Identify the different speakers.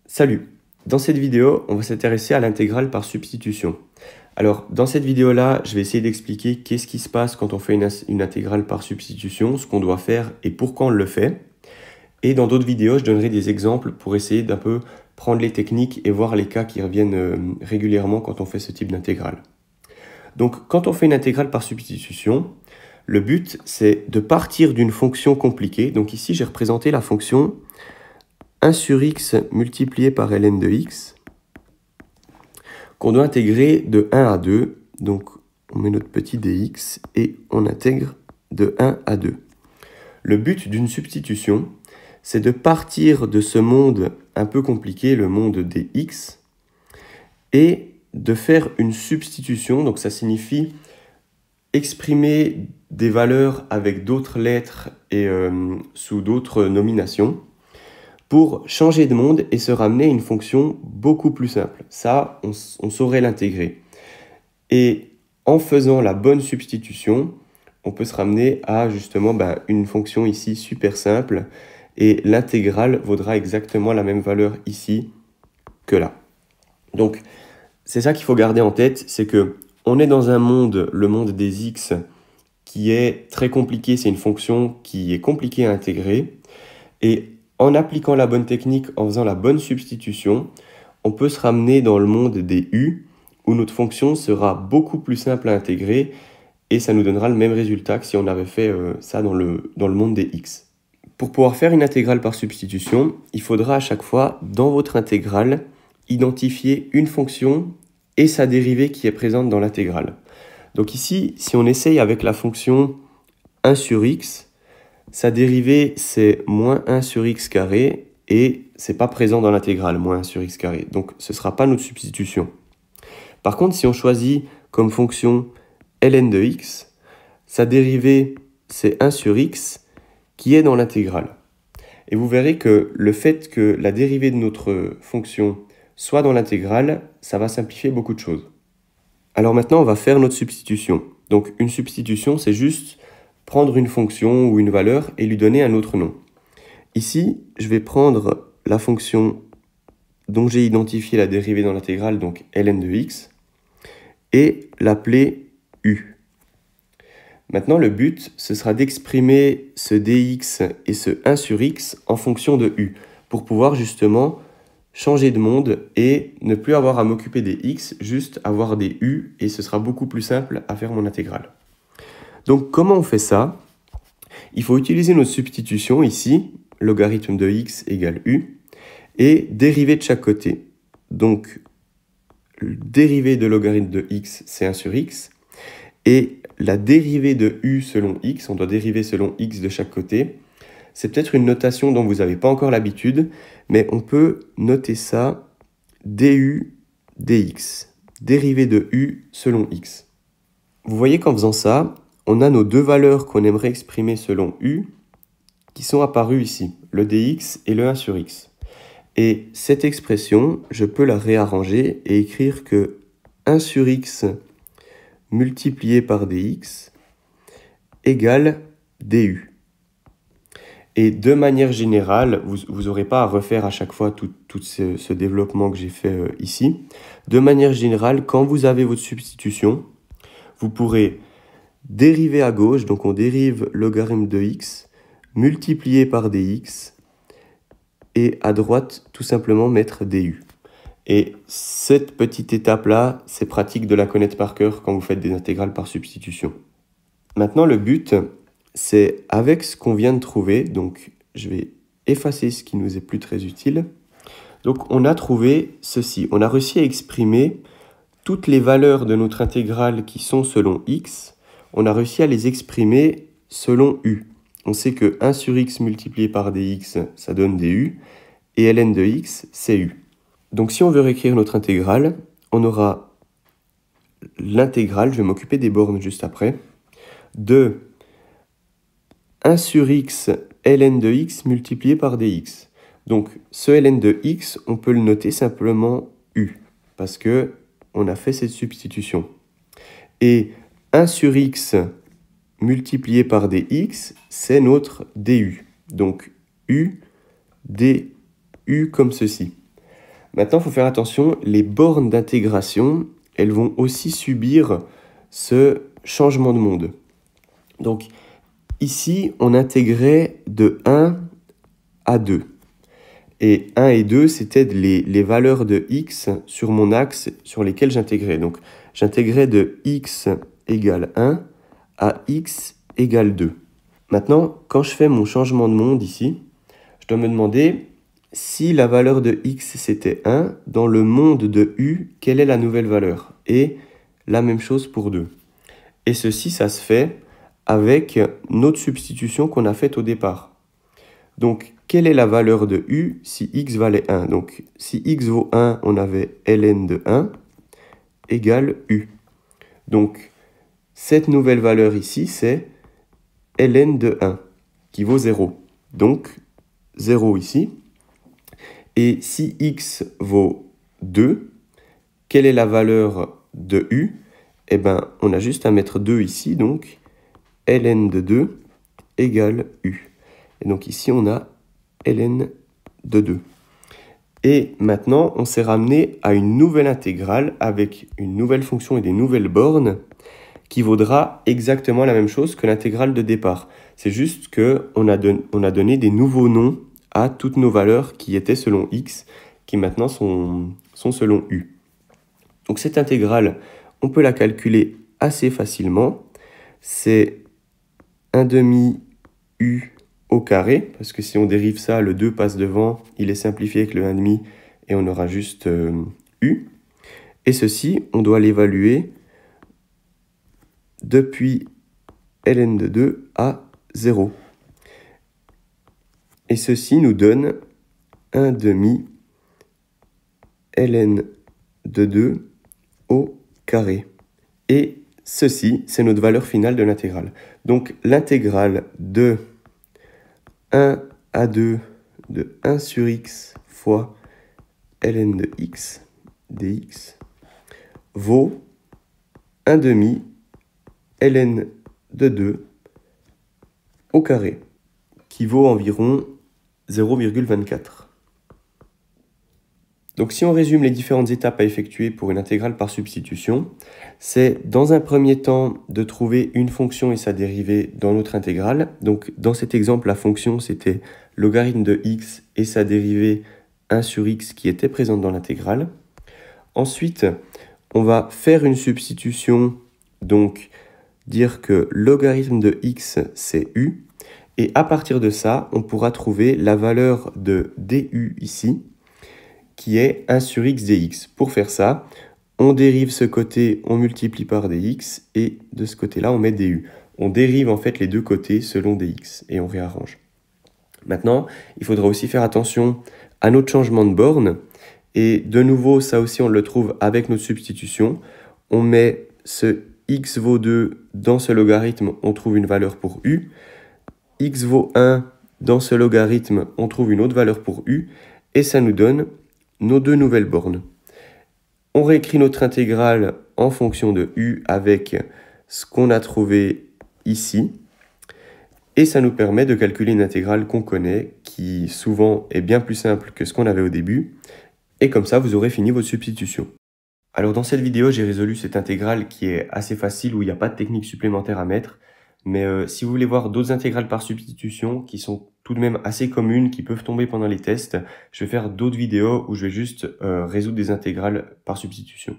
Speaker 1: Salut! Dans cette vidéo, on va s'intéresser à l'intégrale par substitution. Alors, dans cette vidéo-là, je vais essayer d'expliquer qu'est-ce qui se passe quand on fait une intégrale par substitution, ce qu'on doit faire et pourquoi on le fait. Et dans d'autres vidéos, je donnerai des exemples pour essayer d'un peu prendre les techniques et voir les cas qui reviennent régulièrement quand on fait ce type d'intégrale. Donc, quand on fait une intégrale par substitution, le but, c'est de partir d'une fonction compliquée. Donc ici, j'ai représenté la fonction 1 sur x multiplié par ln de x, qu'on doit intégrer de 1 à 2. Donc, on met notre petit dx et on intègre de 1 à 2. Le but d'une substitution, c'est de partir de ce monde un peu compliqué, le monde des x, et de faire une substitution. Donc, ça signifie exprimer des valeurs avec d'autres lettres et sous d'autres nominations, pour changer de monde et se ramener à une fonction beaucoup plus simple. Ça, on saurait l'intégrer. Et en faisant la bonne substitution, on peut se ramener à justement une fonction ici super simple, et l'intégrale vaudra exactement la même valeur ici que là. Donc, c'est ça qu'il faut garder en tête, c'est que on est dans un monde, le monde des x, qui est très compliqué. C'est une fonction qui est compliquée à intégrer. Et en appliquant la bonne technique, en faisant la bonne substitution, on peut se ramener dans le monde des u, où notre fonction sera beaucoup plus simple à intégrer, et ça nous donnera le même résultat que si on avait fait ça dans le monde des x. Pour pouvoir faire une intégrale par substitution, il faudra à chaque fois, dans votre intégrale, identifier une fonction et sa dérivée qui est présente dans l'intégrale. Donc ici, si on essaye avec la fonction 1 sur x, sa dérivée, c'est moins 1 sur x carré, et c'est pas présent dans l'intégrale, moins 1 sur x carré. Donc, ce ne sera pas notre substitution. Par contre, si on choisit comme fonction ln de x, sa dérivée, c'est 1 sur x, qui est dans l'intégrale. Et vous verrez que le fait que la dérivée de notre fonction soit dans l'intégrale, ça va simplifier beaucoup de choses. Alors maintenant, on va faire notre substitution. Donc, une substitution, c'est juste prendre une fonction ou une valeur et lui donner un autre nom. Ici, je vais prendre la fonction dont j'ai identifié la dérivée dans l'intégrale, donc ln de x, et l'appeler u. Maintenant, le but, ce sera d'exprimer ce dx et ce 1 sur x en fonction de u, pour pouvoir justement changer de monde et ne plus avoir à m'occuper des x, juste avoir des u, et ce sera beaucoup plus simple à faire mon intégrale. Donc, comment on fait ça? Il faut utiliser notre substitution ici, logarithme de x égale u, et dériver de chaque côté. Donc, dérivée de logarithme de x, c'est 1 sur x, et la dérivée de u selon x, on doit dériver selon x de chaque côté. C'est peut-être une notation dont vous n'avez pas encore l'habitude, mais on peut noter ça du dx, dérivée de u selon x. Vous voyez qu'en faisant ça, on a nos deux valeurs qu'on aimerait exprimer selon u qui sont apparues ici, le dx et le 1 sur x. Et cette expression, je peux la réarranger et écrire que 1 sur x multiplié par dx égale du. Et de manière générale, vous n'aurez pas à refaire à chaque fois tout ce développement que j'ai fait ici. De manière générale, quand vous avez votre substitution, vous pourrez dériver à gauche, donc on dérive logarithme de x, multiplié par dx, et à droite, tout simplement mettre du. Et cette petite étape-là, c'est pratique de la connaître par cœur quand vous faites des intégrales par substitution. Maintenant, le but, c'est avec ce qu'on vient de trouver, donc je vais effacer ce qui nous est plus très utile. Donc on a trouvé ceci, on a réussi à exprimer toutes les valeurs de notre intégrale qui sont selon x, on a réussi à les exprimer selon u. On sait que 1 sur x multiplié par dx, ça donne du, et ln de x, c'est u. Donc si on veut réécrire notre intégrale, on aura l'intégrale, je vais m'occuper des bornes juste après, de 1 sur x ln de x multiplié par dx. Donc ce ln de x, on peut le noter simplement u, parce que on a fait cette substitution. Et 1 sur x multiplié par dx, c'est notre du. Donc u, du comme ceci. Maintenant, il faut faire attention, les bornes d'intégration, elles vont aussi subir ce changement de monde. Donc, ici, on intégrait de 1 à 2. Et 1 et 2, c'était les valeurs de x sur mon axe sur lesquelles j'intégrais. Donc, j'intégrais de x égale 1 à x égale 2. Maintenant, quand je fais mon changement de monde ici, je dois me demander si la valeur de x c'était 1, dans le monde de u, quelle est la nouvelle valeur? Et la même chose pour 2. Et ceci, ça se fait avec notre substitution qu'on a faite au départ. Donc, quelle est la valeur de u si x valait 1? Donc, si x vaut 1, on avait ln de 1 égale u. Donc, cette nouvelle valeur ici, c'est ln de 1, qui vaut 0. Donc, 0 ici. Et si x vaut 2, quelle est la valeur de u? Eh bien, on a juste à mettre 2 ici, donc ln de 2 égale u. Et donc ici, on a ln de 2. Et maintenant, on s'est ramené à une nouvelle intégrale avec une nouvelle fonction et des nouvelles bornes qui vaudra exactement la même chose que l'intégrale de départ. C'est juste qu'on a donné des nouveaux noms à toutes nos valeurs qui étaient selon x, qui maintenant sont selon u. Donc cette intégrale, on peut la calculer assez facilement. C'est 1 demi u au carré, parce que si on dérive ça, le 2 passe devant, il est simplifié avec le 1 demi, et on aura juste u. Et ceci, on doit l'évaluer depuis ln de 2 à 0. Et ceci nous donne 1 demi ln de 2 au carré. Et ceci, c'est notre valeur finale de l'intégrale. Donc l'intégrale de 1 à 2 de 1 sur x fois ln de x dx vaut 1 demi ln de 2 au carré, qui vaut environ 0,24. Donc si on résume les différentes étapes à effectuer pour une intégrale par substitution, c'est dans un premier temps de trouver une fonction et sa dérivée dans notre intégrale. Donc dans cet exemple, la fonction c'était logarithme de x et sa dérivée 1 sur x qui était présente dans l'intégrale. Ensuite, on va faire une substitution, donc dire que logarithme de x c'est u. Et à partir de ça, on pourra trouver la valeur de du ici, qui est 1 sur x dx. Pour faire ça, on dérive ce côté, on multiplie par dx, et de ce côté-là, on met du. On dérive en fait les deux côtés selon dx, et on réarrange. Maintenant, il faudra aussi faire attention à notre changement de borne, et de nouveau, ça aussi, on le trouve avec notre substitution. On met ce x vaut 2 dans ce logarithme, on trouve une valeur pour u. X vaut 1, dans ce logarithme, on trouve une autre valeur pour u, et ça nous donne nos deux nouvelles bornes. On réécrit notre intégrale en fonction de u avec ce qu'on a trouvé ici, et ça nous permet de calculer une intégrale qu'on connaît, qui souvent est bien plus simple que ce qu'on avait au début, et comme ça vous aurez fini votre substitution. Alors dans cette vidéo, j'ai résolu cette intégrale qui est assez facile, où il n'y a pas de technique supplémentaire à mettre. Mais si vous voulez voir d'autres intégrales par substitution qui sont tout de même assez communes, qui peuvent tomber pendant les tests, je vais faire d'autres vidéos où je vais juste résoudre des intégrales par substitution.